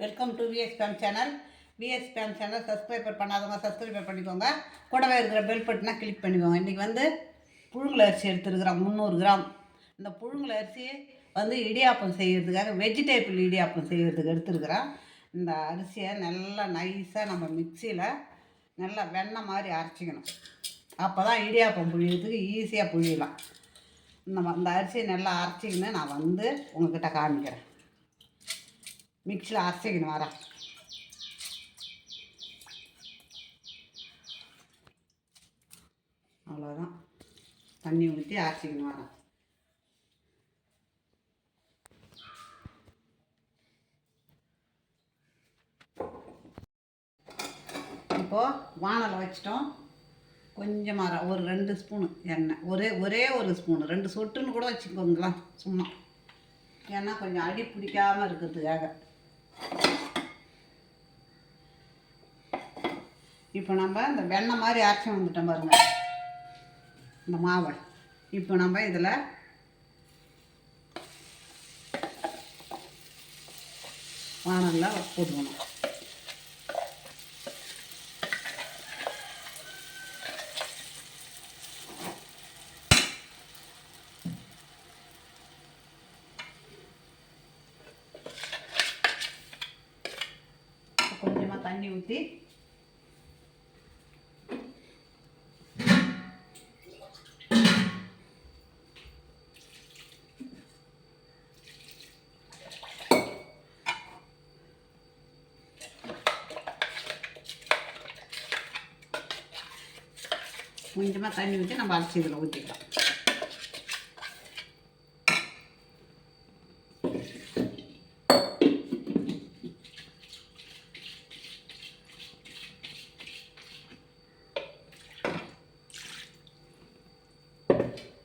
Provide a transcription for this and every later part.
Welcome to VSPM channel. VSPM channel subscriber பண்ணாதவங்க subscriber பண்ணிக்கோங்க. கூடவே இருக்கிற பெல் பட்டனை கிளிக் பண்ணிக்கோங்க. இன்றைக்கி புழுங்கல் அரிசி எடுத்துருக்குறோம் 300 கிராம். இந்த புழுங்கல் அரிசி இடியாப்பம் செய்கிறதுக்காக வெஜிடேபிள் இடியாப்பம் செய்கிறதுக்கு எடுத்துருக்குறோம். இந்த அரிசியை நல்லா நைஸாக நம்ம மிக்சியில் நல்லா வெண்ணெய் மாதிரி அரைச்சிக்கணும். அப்போ தான் இடியாப்பம் புழியறதுக்கு ஈஸியாக புழியலாம். இந்த அரிசியை நல்லா அரைச்சிக்கின்னு நான் உங்கள்கிட்ட காமிக்கிறேன். மிக்சியில் அரைச்சிக்கணும் வரேன். அவ்வளோதான், தண்ணி ஊற்றி அரைச்சிக்கணும் வரேன். இப்போது வானலை வச்சிட்டோம். கொஞ்சமாக ஒரு 2 ஸ்பூனு எண்ணெய், ஒரே ஒரு ஸ்பூனு, 2 சொட்டுன்னு கூட வச்சுக்கோங்களேன் சும்மா, ஏன்னா கொஞ்சம் அடி பிடிக்காமல் இருக்கிறதுக்காக. இப்போ நம்ம இந்த வெண்ணெய் மாதிரி அரைச்சி வந்துட்டோம் பாருங்க இந்த மாவை. இப்போ நம்ம இதில் வானலில் போட்டுக்கணும். கொஞ்சமாக தண்ணி ஊற்றி நம்ம அரைச்சி இதில் ஊற்றிக்கலாம்.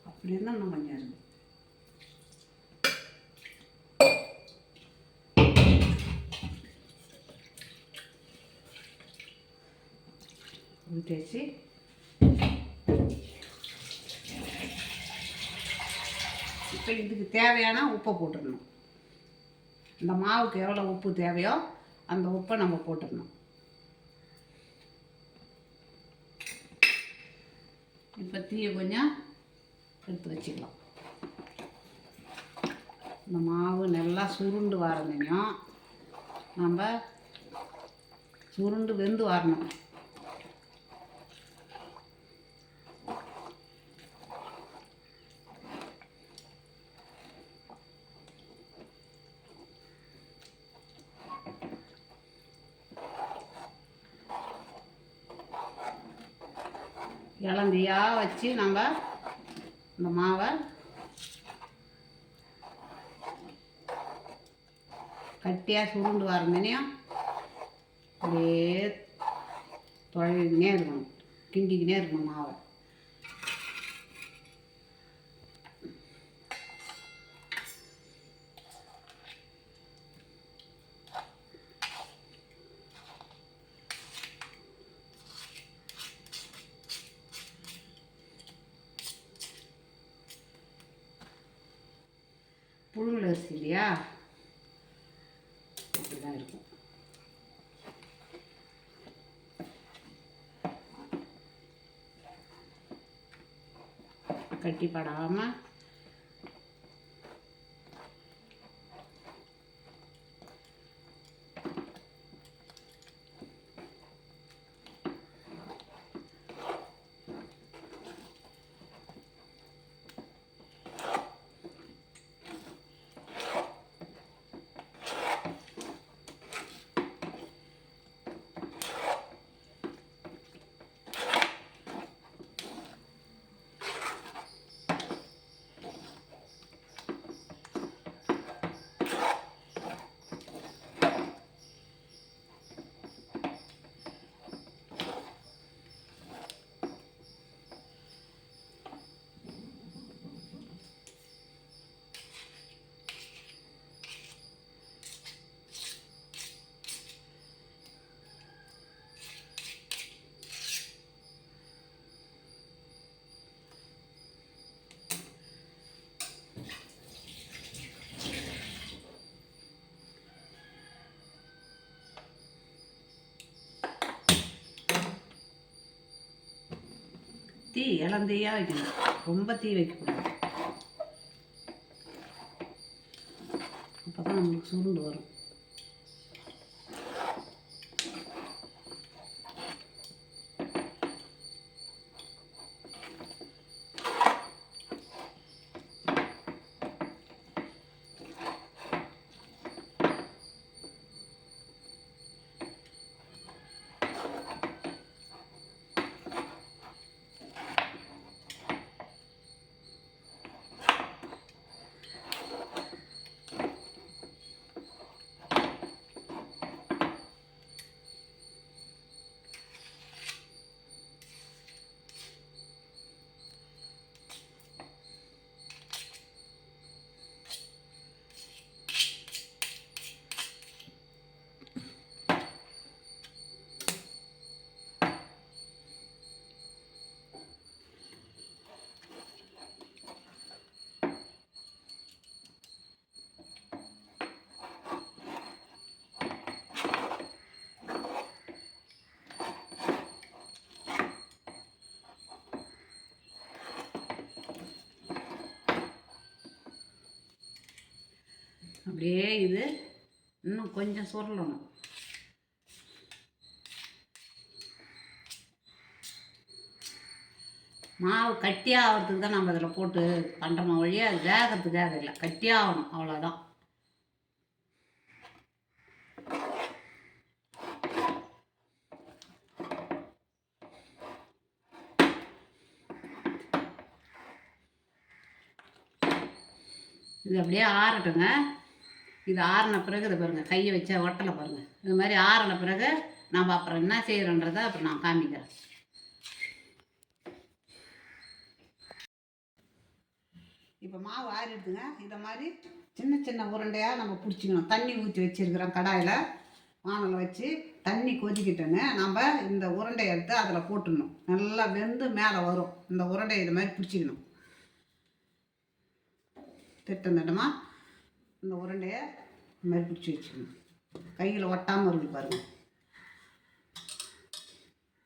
அப்படி இருந்தால் இன்னும் கொஞ்சம் இருக்கும். ஊற்றி இப்போ இதுக்கு தேவையான உப்பை போட்டுடணும். இந்த மாவுக்கு எவ்வளோ உப்பு தேவையோ அந்த உப்பை நம்ம போட்டுடணும். இப்போ தீயை கொஞ்சம் எடுத்து வச்சுக்கலாம். இந்த மாவு நல்லா சுருண்டு வரணும். நம்ம சுருண்டு வெந்து வரணும். இளந்தியாக வச்சு நம்ம இந்த மாவை கட்டியாக சுருண்டு வரமேனையும் அப்படியே தொலைவிக்கினே இருக்கணும், கிண்டிக்கினே இருக்கணும் மாவை. புழுங்கல் அரிசி இல்லையா, இப்படிதான் இருக்கும். கட்டிப்படாமல் தீ இளந்தீயாக வைக்கணும், ரொம்ப தீ வைக்கக்கூடாது. அப்போ தான் நம்மளுக்கு சுருண்டு வரும். அப்படியே இது இன்னும் கொஞ்சம் சுருளணும். மாவு கட்டியாக ஆகிறதுக்கு தான் நம்ம அதில் போட்டு பண்ணுறோமா வழியே, அது வேகிறதுக்காக இல்லை, கட்டியாகணும், அவ்வளோதான். இது அப்படியே ஆறட்டுங்க. இது ஆறின பிறகு இதை பாருங்கள், கையை வச்சா ஒட்டலை பாருங்கள். இது மாதிரி ஆறின பிறகு நாம் அப்புறம் என்ன செய்கிறோன்றதை அப்புறம் நான் காமிக்கிறேன். இப்போ மாவு ஆறிடுதுங்க. இதை மாதிரி சின்ன சின்ன உருண்டையாக நம்ம பிடிச்சிக்கணும். தண்ணி ஊற்றி வச்சுருக்கிறோம் கடாயில், வானலை வச்சு தண்ணி கொதிக்கிட்டோன்னு நம்ம இந்த உருண்டையை எடுத்து அதில் போட்டுடணும். நல்லா வெந்து மேலே வரும். இந்த உருண்டையை இது மாதிரி பிடிச்சிக்கணும். திட்டமாக இந்த உருண்டையை இந்த மாதிரி பிடிச்சி வச்சுக்கணும். கையில் ஒட்டாமல் இருக்குது பாருங்கள்.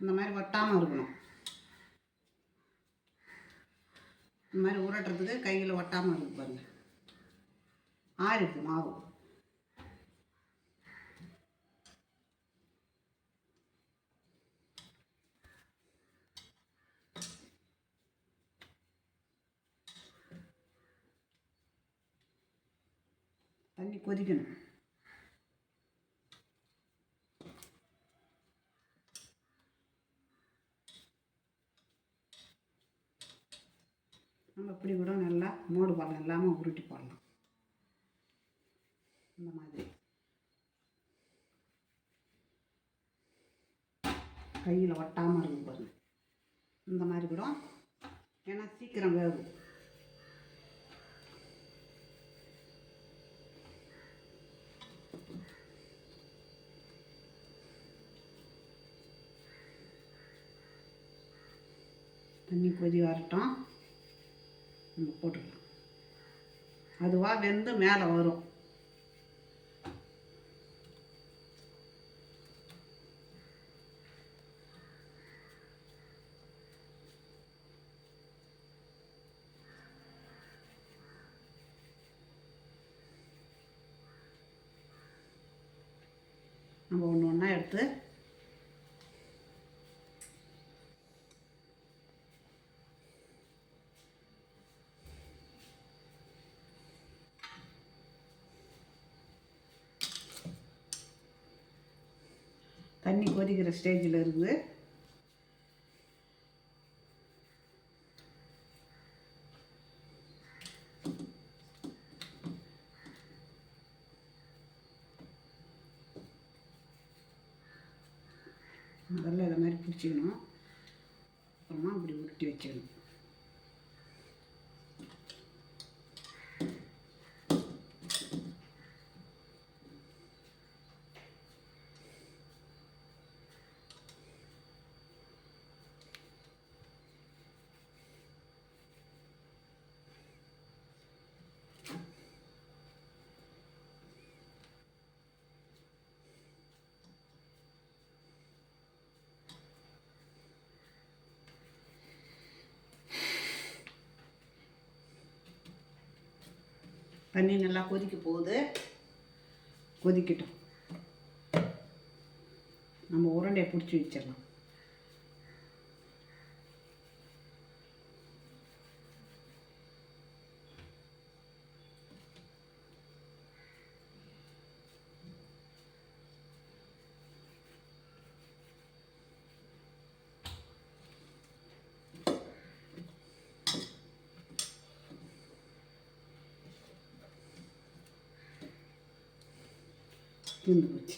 இந்த மாதிரி ஒட்டாமல் இருக்கணும். இந்த மாதிரி உருட்டுறதுக்கு கையில் ஒட்டாமல் இருக்குது பாருங்கள். ஆறிடுது மாவு. தண்ணி கொதிக்கணும். நம்ம இப்படி கூட நல்லா மோடு பழம் இல்லாமல் உருட்டி போடலாம். இந்த மாதிரி கையில் ஒட்டாமல் இருக்கும் பாருங்கள். இந்த மாதிரி கூட, ஏன்னா சீக்கிரம் வேகும். தண்ணி கொதி வரட்டும், நம்ம போட்டுக்கலாம். அதுவாக வெந்து மேலே வரும். நம்ம ஒன்று ஒன்றா எடுத்து தண்ணி கொதிக்கிற ஸ்டேஜில் இருக்குது. முதல்ல இதை மாதிரி பிடிச்சிக்கணும். அப்புறமா இப்படி உருட்டி வச்சுக்கணும். தண்ணி நல்லா கொதிக்க போகுது. கொதிக்கட்டும். நம்ம உருண்டையை பிடிச்சி வச்சிடலாம். தீர்ந்து போச்சு.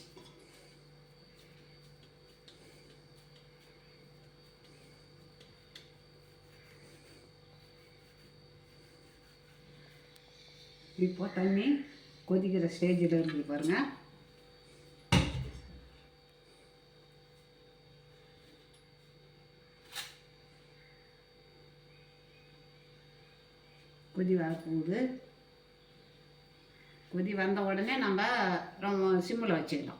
இப்போ தண்ணி கொதிக்கிற ஸ்டேஜில் இருக்குது பாருங்கள். கொதி வர போகுது. கொதி வந்த உடனே நம்ம ரொம்ப சிம்மில் வச்சுக்கலாம்.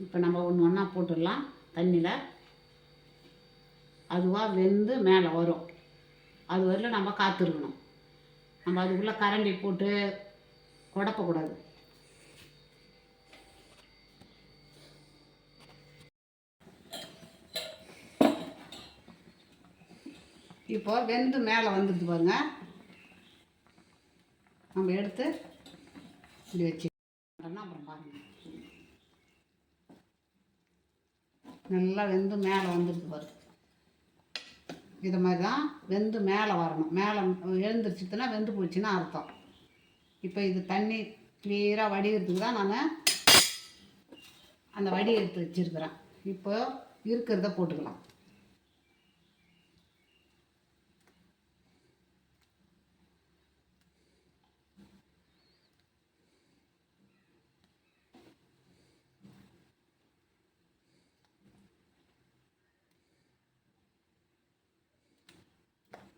இப்போ நம்ம ஒன்று ஒன்றா போட்டுடலாம் தண்ணியில். அதுவாக வெந்து மேலே வரும். அது வரல நம்ம காத்திருக்கணும். நம்ம அதுக்குள்ளே கரண்டி போட்டு குடப்பக்கூடாது. இப்போ வெந்து மேலே வந்துடுது பாருங்க. நம்ம எடுத்து இப்படி வச்சு அப்புறம் பாருங்க, நல்லா வெந்து மேலே வந்துடுது பாருங்க. இது மாதிரி தான் வெந்து மேலே வரணும். மேலே எழுந்திரிச்சிதுன்னா வெந்து போச்சுன்னா அர்த்தம். இப்போ இது தண்ணி கிளியராக வடிகிறதுக்கு தான் நான் அந்த வடி எடுத்து வச்சுருக்கிறேன். இப்போ இருக்கிறத போட்டுக்கலாம்.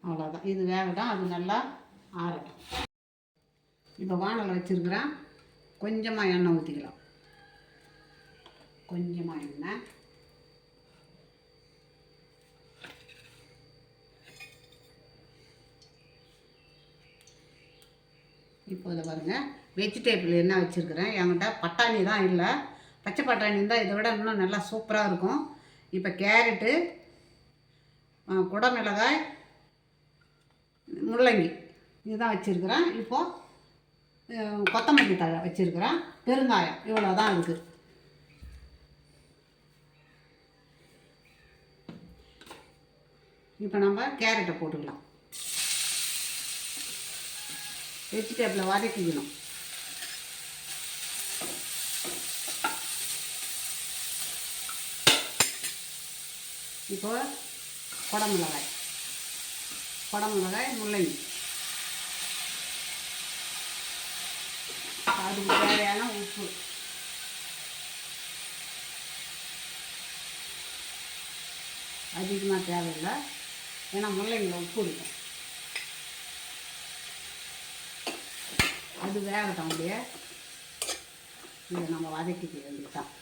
அவ்வளோதான். இது வேகட்டும், அது நல்லா ஆறட்டும். இப்போ வானலை வச்சுருக்கிறேன். கொஞ்சமாக எண்ணெய் ஊற்றிக்கலாம். கொஞ்சமாக எண்ணெய். இப்போ இதை பாருங்கள், வெஜிடேபிள் என்ன வச்சுருக்கிறேன். என்கிட்ட பட்டாணி தான் இல்லை, பச்சை பட்டாணி இருந்தால் இதை விட இன்னும் நல்லா சூப்பராக இருக்கும். இப்போ கேரட்டு, குடமிளகாய், முள்ளங்கி இதுதான் வச்சுருக்கிறேன். இப்போது கொத்தமல்லி தழை வச்சுருக்கிறேன். பெருங்காயம் இவ்வளோ தான் இருக்குது. இப்போ நம்ம கேரட்டை போட்டுக்கலாம். வெஜிடேபிளை வதக்கிக்கணும். இப்போ குடமிளகாய், முள்ளங்கி, அதுக்கு தேவையான உப்பு, அதிகமாக தேவையில்லை, ஏன்னா முள்ளங்கியில் உப்பு இருக்கும். அது வேகட்டும். அப்படியே இதை நம்ம வதக்கிக்க வேண்டியதுதான்.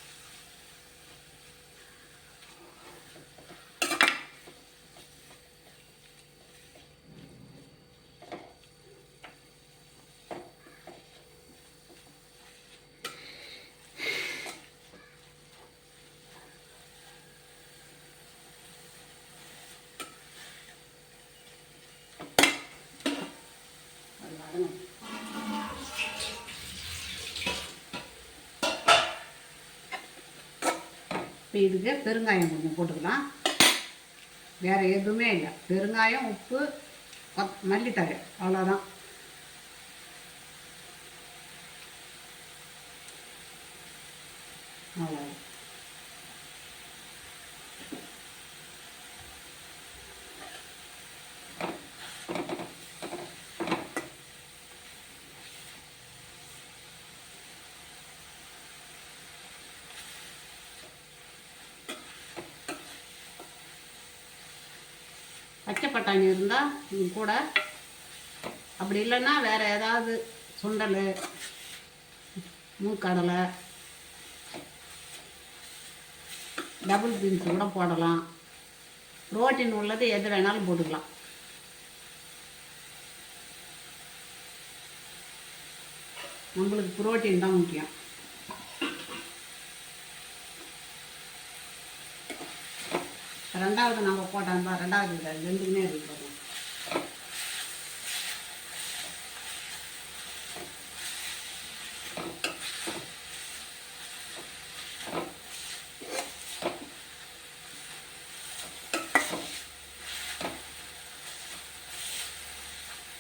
இப்போ இதுக்கு பெருங்காயம் கொஞ்சம் போட்டுக்கலாம். வேறு எதுவுமே இல்லை. பெருங்காயம், உப்பு, மல்லித்தழை, அவ்வளோதான். அவ்வளோதான். பச்சை பட்டாணி இருந்தால் இது கூட, அப்படி இல்லைன்னா வேறு ஏதாவது சுண்டல், மூக்கடலை, டபுள் பீன்ஸ் கூட போடலாம். புரோட்டீன் உள்ளது எது வேணாலும் போட்டுக்கலாம். நம்மளுக்கு புரோட்டீன் தான் முக்கியம். ரெண்டாவது நம்ம போட்டோம்பா, ரெண்டாவது ரெண்டுக்குமே இருக்கு.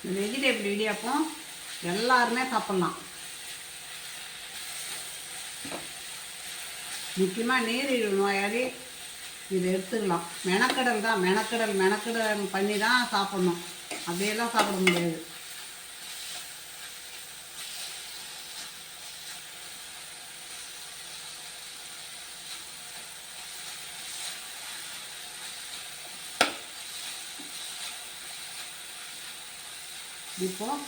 இந்த வெஜிடபிள் இடியாப்பம் எல்லாருமே சாப்பிட்லாம். முக்கியமாக நீரிழிவு நோயாளி இதை எடுத்துக்கலாம். மெனக்கடல் பண்ணி தான் சாப்பிட்ணும். அப்படியெல்லாம் சாப்பிட முடியாது. இப்போது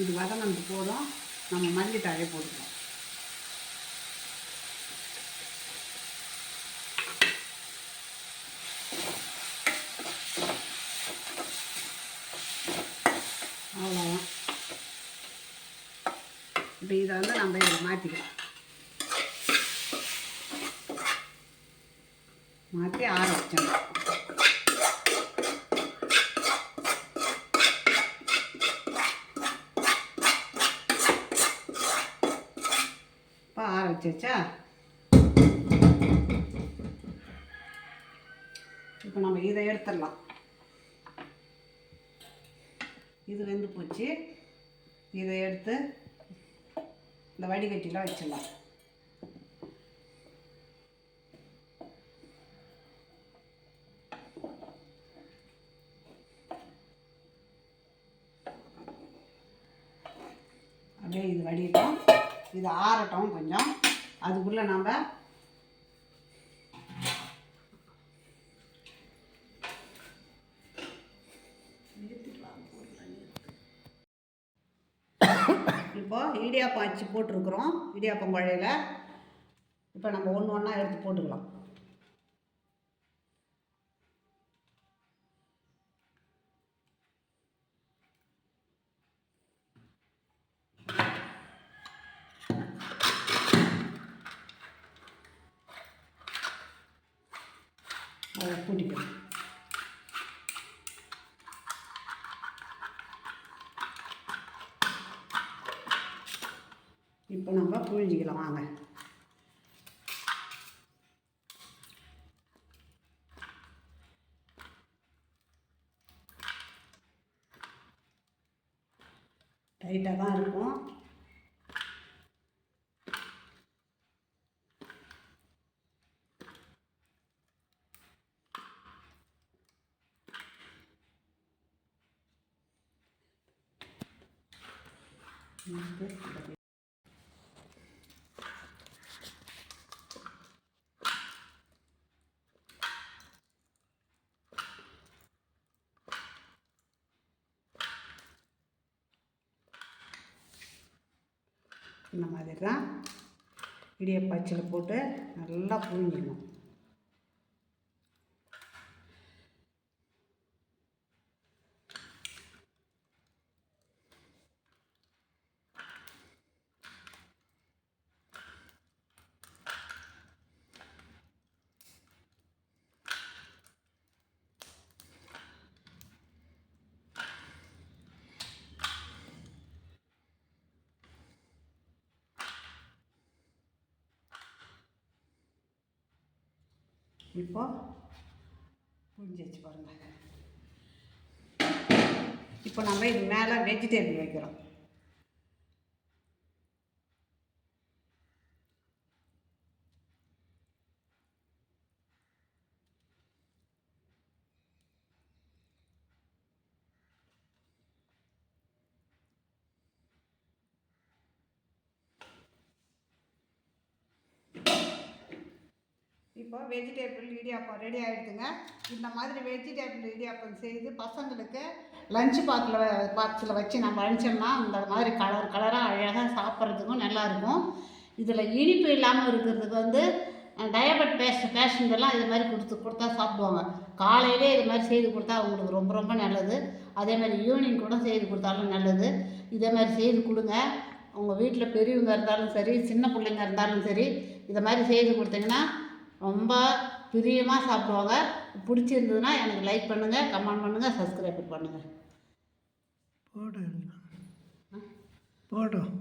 இது வதங்கினது போதும், நம்ம மல்லித்தழை போட்டுக்கலாம். அவ்வளோதான். இப்போ இதை வந்து நம்ம இதில் மாற்றிக்கலாம். மாற்றி ஆற வச்சிடலாம். இப்போ ஆற வச்சா இப்போ நம்ம இதை எடுத்துடலாம். இது வெந்து போச்சு. இதை எடுத்து இந்த வடிகட்டிலாம் வச்சிடலாம். அப்படியே இது வடிட்டோம். இது ஆறட்டும் கொஞ்சம். அதுக்குள்ளே நம்ம இப்போ இடியாப்பம் அச்சு போட்டிருக்குறோம். இடியாப்பம் குழையில இப்போ நம்ம ஒன்று ஒன்றா எடுத்து போட்டுக்கலாம். அதை கூட்டிக்கலாம். இப்போ நம்ம புழிஞ்சிக்கலாம் வாங்க. டைட்டாக தான் இருக்கும். இந்த மாதிரி தான் இடியாப்பம் அச்சில் போட்டு நல்லா புழிஞ்சிடணும். இப்போ புழிஞ்சு வச்சு பாருங்கள். இப்போ நம்ம இது மேலே வெஜிடேபிள் வைக்கிறோம். இப்போ வெஜிடேபிள் இடியாப்பம் ரெடி ஆகிடுதுங்க. இந்த மாதிரி வெஜிடேபிள் இடியாப்பம் செய்து பசங்களுக்கு லஞ்சு பாக்ஸில் வச்சு நம்ம அனுப்பிச்சோம்னா இந்த மாதிரி கலராக அழகாக சாப்பிட்றதுக்கும் நல்லாயிருக்கும். இதில் இனிப்பு இல்லாமல் இருக்கிறதுக்கு வந்து டயபெட் பேஷண்ட்டெல்லாம் இது மாதிரி கொடுத்தா சாப்பிடுவாங்க. காலையிலே இது மாதிரி செய்து கொடுத்தா அவங்களுக்கு ரொம்ப ரொம்ப நல்லது. அதே மாதிரி ஈவினிங் கூட செய்து கொடுத்தாலும் நல்லது. இதே மாதிரி செய்து கொடுங்க. உங்கள் வீட்டில் பெரியவங்க இருந்தாலும் சரி, சின்ன பிள்ளைங்க இருந்தாலும் சரி, இதை மாதிரி செய்து கொடுத்தீங்கன்னா ரொம்ப பிரியமாக சாப்பிடுவாங்க. பிடிச்சிருந்ததுன்னா எனக்கு லைக் பண்ணுங்கள், கமெண்ட் பண்ணுங்கள், சப்ஸ்கிரைப் பண்ணுங்கள். போட்டோம்